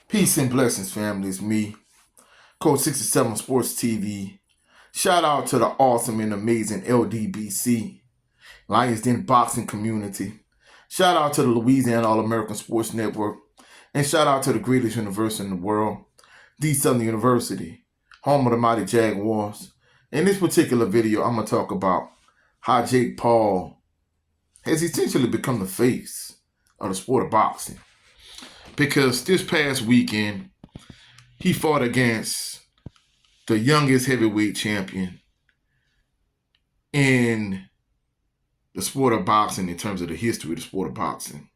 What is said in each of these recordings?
Peace and blessings, family. It's me, Coach 67 Sports TV. Shout out to the awesome and amazing LDBC, Lions Den Boxing Community. Shout out to the Louisiana All-American Sports Network. And shout out to the greatest university in the world, the Southern University, home of the mighty Jaguars. In this particular video, I'm going to talk about how Jake Paul has essentially become the face of the sport of boxing. Because this past weekend, he fought against the youngest heavyweight champion in the sport of boxing in terms of the history of the sport of boxing.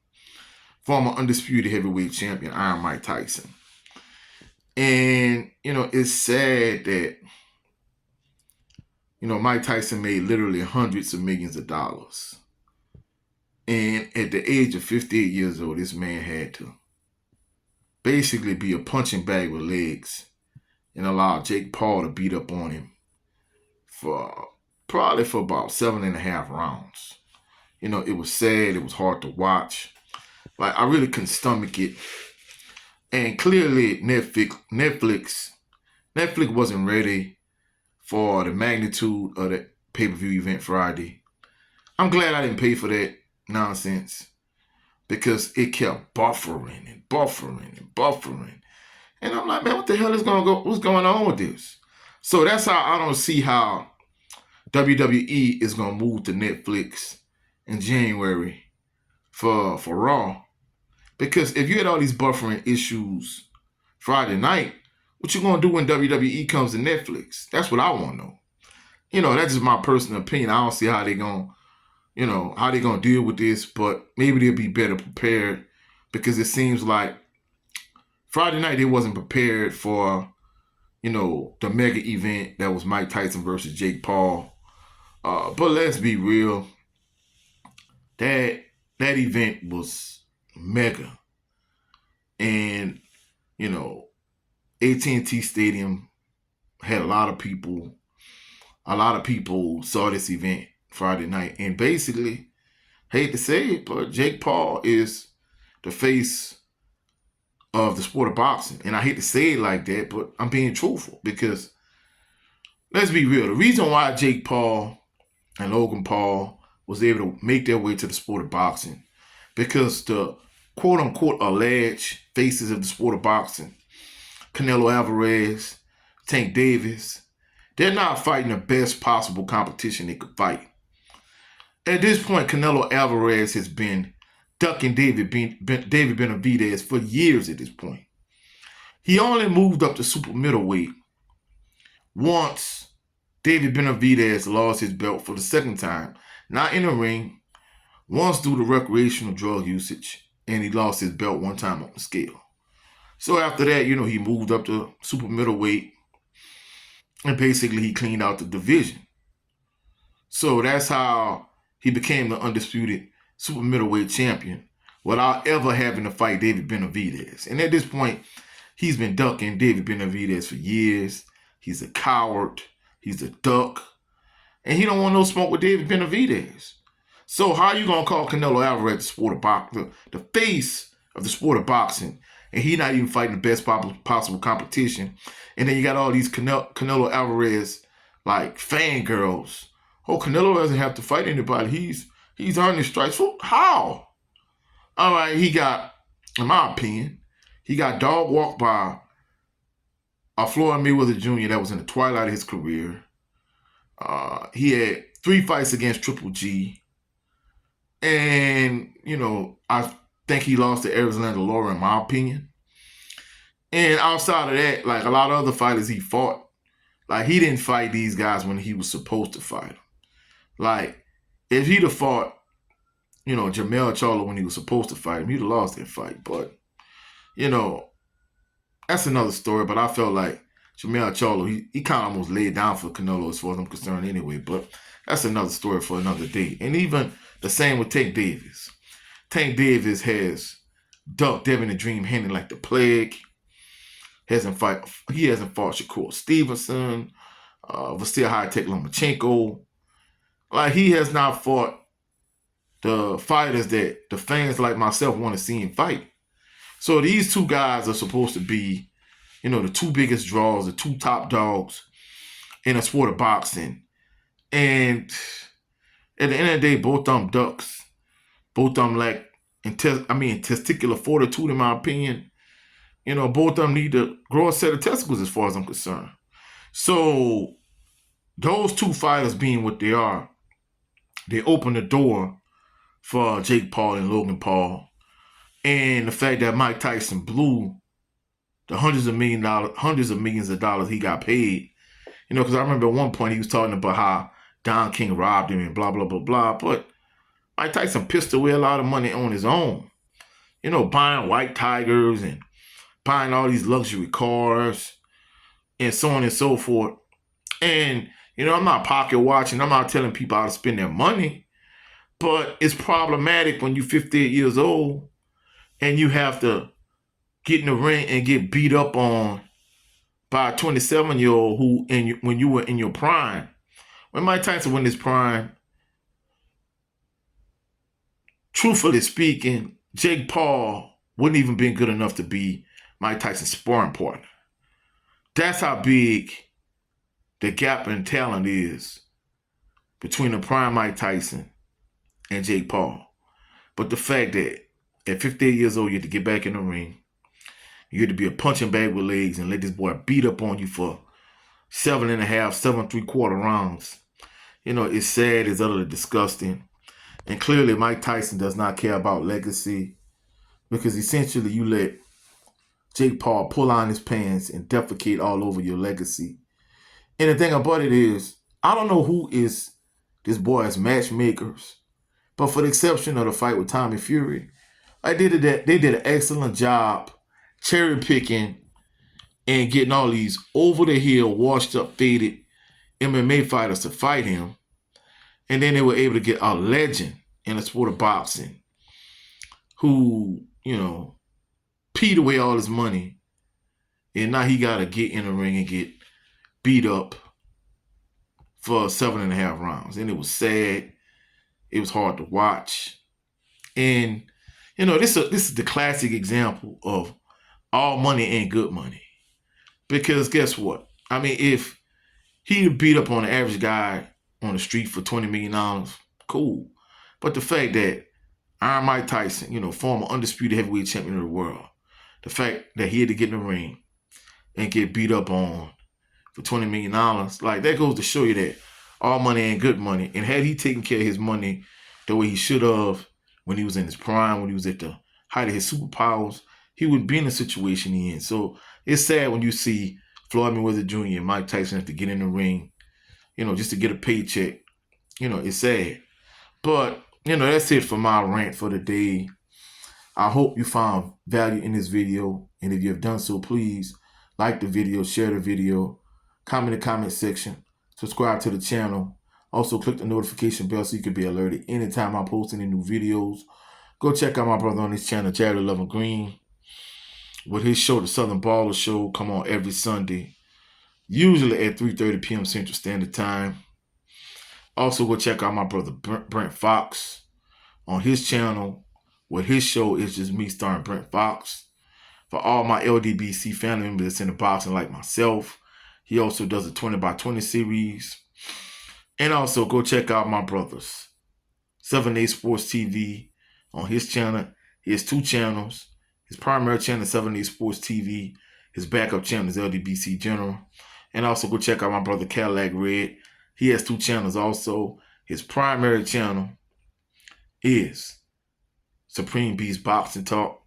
Former undisputed heavyweight champion, Iron Mike Tyson. And, it's sad that, Mike Tyson made literally hundreds of millions of dollars. And at the age of 58 years old, this man had to basically be a punching bag with legs and allow Jake Paul to beat up on him for about 7.5 rounds. It was sad. It was hard to watch. Like, I really couldn't stomach it. And clearly Netflix wasn't ready for the magnitude of the pay-per-view event Friday. I'm glad I didn't pay for that nonsense, because it kept buffering. And I'm like, man, what the hell is what's going on with this? So that's how I don't see how WWE is going to move to Netflix in January for Raw. Because if you had all these buffering issues Friday night, what you going to do when WWE comes to Netflix? That's what I want to know. That's just my personal opinion. I don't see how they're going to how they're going to deal with this, but maybe they'll be better prepared, because it seems like Friday night they wasn't prepared for, the mega event that was Mike Tyson versus Jake Paul. But let's be real, that event was mega. And, AT&T Stadium had a lot of people. A lot of people saw this event Friday night. And basically, hate to say it, but Jake Paul is the face of the sport of boxing. And I hate to say it like that, but I'm being truthful, because let's be real. The reason why Jake Paul and Logan Paul was able to make their way to the sport of boxing, because the quote-unquote alleged faces of the sport of boxing, Canelo Alvarez, Tank Davis, they're not fighting the best possible competition they could fight. At this point, Canelo Alvarez has been ducking David Benavidez for years at this point. He only moved up to super middleweight once David Benavidez lost his belt for the second time, not in the ring, once due to recreational drug usage, and he lost his belt one time on the scale. So after that, he moved up to super middleweight, and basically he cleaned out the division. So that's how he became the undisputed super middleweight champion without ever having to fight David Benavidez. And at this point, he's been ducking David Benavidez for years. He's a coward. He's a duck. And he don't want no smoke with David Benavidez. So how are you going to call Canelo Alvarez the sport of boxing, the face of the sport of boxing, and he not even fighting the best possible competition? And then you got all these Canelo Alvarez, like, fangirls. Oh, Canelo doesn't have to fight anybody. He's earned his stripes. So how? All right, he got, in my opinion, he got dog walked by a Floyd Mayweather Jr. that was in the twilight of his career. He had 3 fights against Triple G. And, I think he lost to Alexander Lara, in my opinion. And outside of that, like, a lot of other fighters he fought, like, he didn't fight these guys when he was supposed to fight them. Like, if he'd have fought, Jermell Charlo when he was supposed to fight him, he'd have lost that fight. But, that's another story. But I felt like Jermell Charlo, he kind of almost laid down for Canelo as far as I'm concerned anyway. But that's another story for another day. And even the same with Tank Davis. Tank Davis has ducked Devin the Dream Haney like the plague. He hasn't fought Shakur Stevenson, Vasil High-Tech Lomachenko. Like, he has not fought the fighters that the fans like myself want to see him fight. So these two guys are supposed to be, the two biggest draws, the two top dogs in the sport of boxing. And at the end of the day, both of them ducks. Both of them lack, testicular fortitude, in my opinion. Both of them need to grow a set of testicles as far as I'm concerned. So those two fighters being what they are, they open the door for Jake Paul and Logan Paul. And the fact that Mike Tyson blew the hundreds of millions of dollars he got paid. Because I remember at one point he was talking about how Don King robbed him and blah, blah, blah, blah. But Mike Tyson pissed away a lot of money on his own. Buying white tigers and buying all these luxury cars and so on and so forth. And, I'm not pocket watching. I'm not telling people how to spend their money. But it's problematic when you're 58 years old and you have to get in the ring and get beat up on by a 27-year-old who, when you were in your prime. When Mike Tyson was in his prime, truthfully speaking, Jake Paul wouldn't even been good enough to be Mike Tyson's sparring partner. That's how big the gap in talent is between the prime Mike Tyson and Jake Paul. But the fact that at 58 years old, you have to get back in the ring, you have to be a punching bag with legs and let this boy beat up on you for 7.5, 7.75 rounds. It's sad, it's utterly disgusting. And clearly Mike Tyson does not care about legacy, because essentially you let Jake Paul pull on his pants and defecate all over your legacy. And the thing about it is, I don't know who is this boy's matchmakers, but for the exception of the fight with Tommy Fury, they did an excellent job cherry picking and getting all these over the hill, washed up, faded MMA fighters to fight him. And then they were able to get a legend in the sport of boxing who, peed away all his money. And now he got to get in the ring and get beat up for 7.5 rounds. And it was sad. It was hard to watch. And, this is the classic example of all money ain't good money. Because guess what? If he beat up on the average guy on the street for $20 million, cool. But the fact that Iron Mike Tyson, former undisputed heavyweight champion of the world, the fact that he had to get in the ring and get beat up on for $20 million, that goes to show you that all money ain't good money. And had he taken care of his money the way he should have when he was in his prime, when he was at the height of his superpowers, he wouldn't be in the situation he's in. So it's sad when you see Floyd Mayweather Jr. and Mike Tyson have to get in the ring, just to get a paycheck. It's sad. But, that's it for my rant for the day. I hope you found value in this video. And if you have done so, please like the video, share the video, comment in the comment section, subscribe to the channel. Also, click the notification bell so you can be alerted anytime I post any new videos. Go check out my brother on this channel, Jared Lovin Green, with his show, The Southern Baller Show, come on every Sunday, usually at 3:30 p.m. Central Standard Time. Also, go check out my brother Brent Fox on his channel, where his show is just me starring Brent Fox. For all my LDBC family members that's in the boxing like myself, he also does a 20x20 series. And also, go check out my brother's 7A Sports TV on his channel. He has 2 channels. His primary channel is 7A Sports TV. His backup channel is LDBC General. And also go check out my brother Cadillac Red. He has 2 channels also. His primary channel is Supreme Beast Boxing Talk.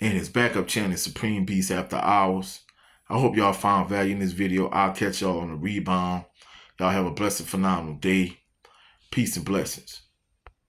And his backup channel is Supreme Beast After Hours. I hope y'all found value in this video. I'll catch y'all on the rebound. Y'all have a blessed, phenomenal day. Peace and blessings.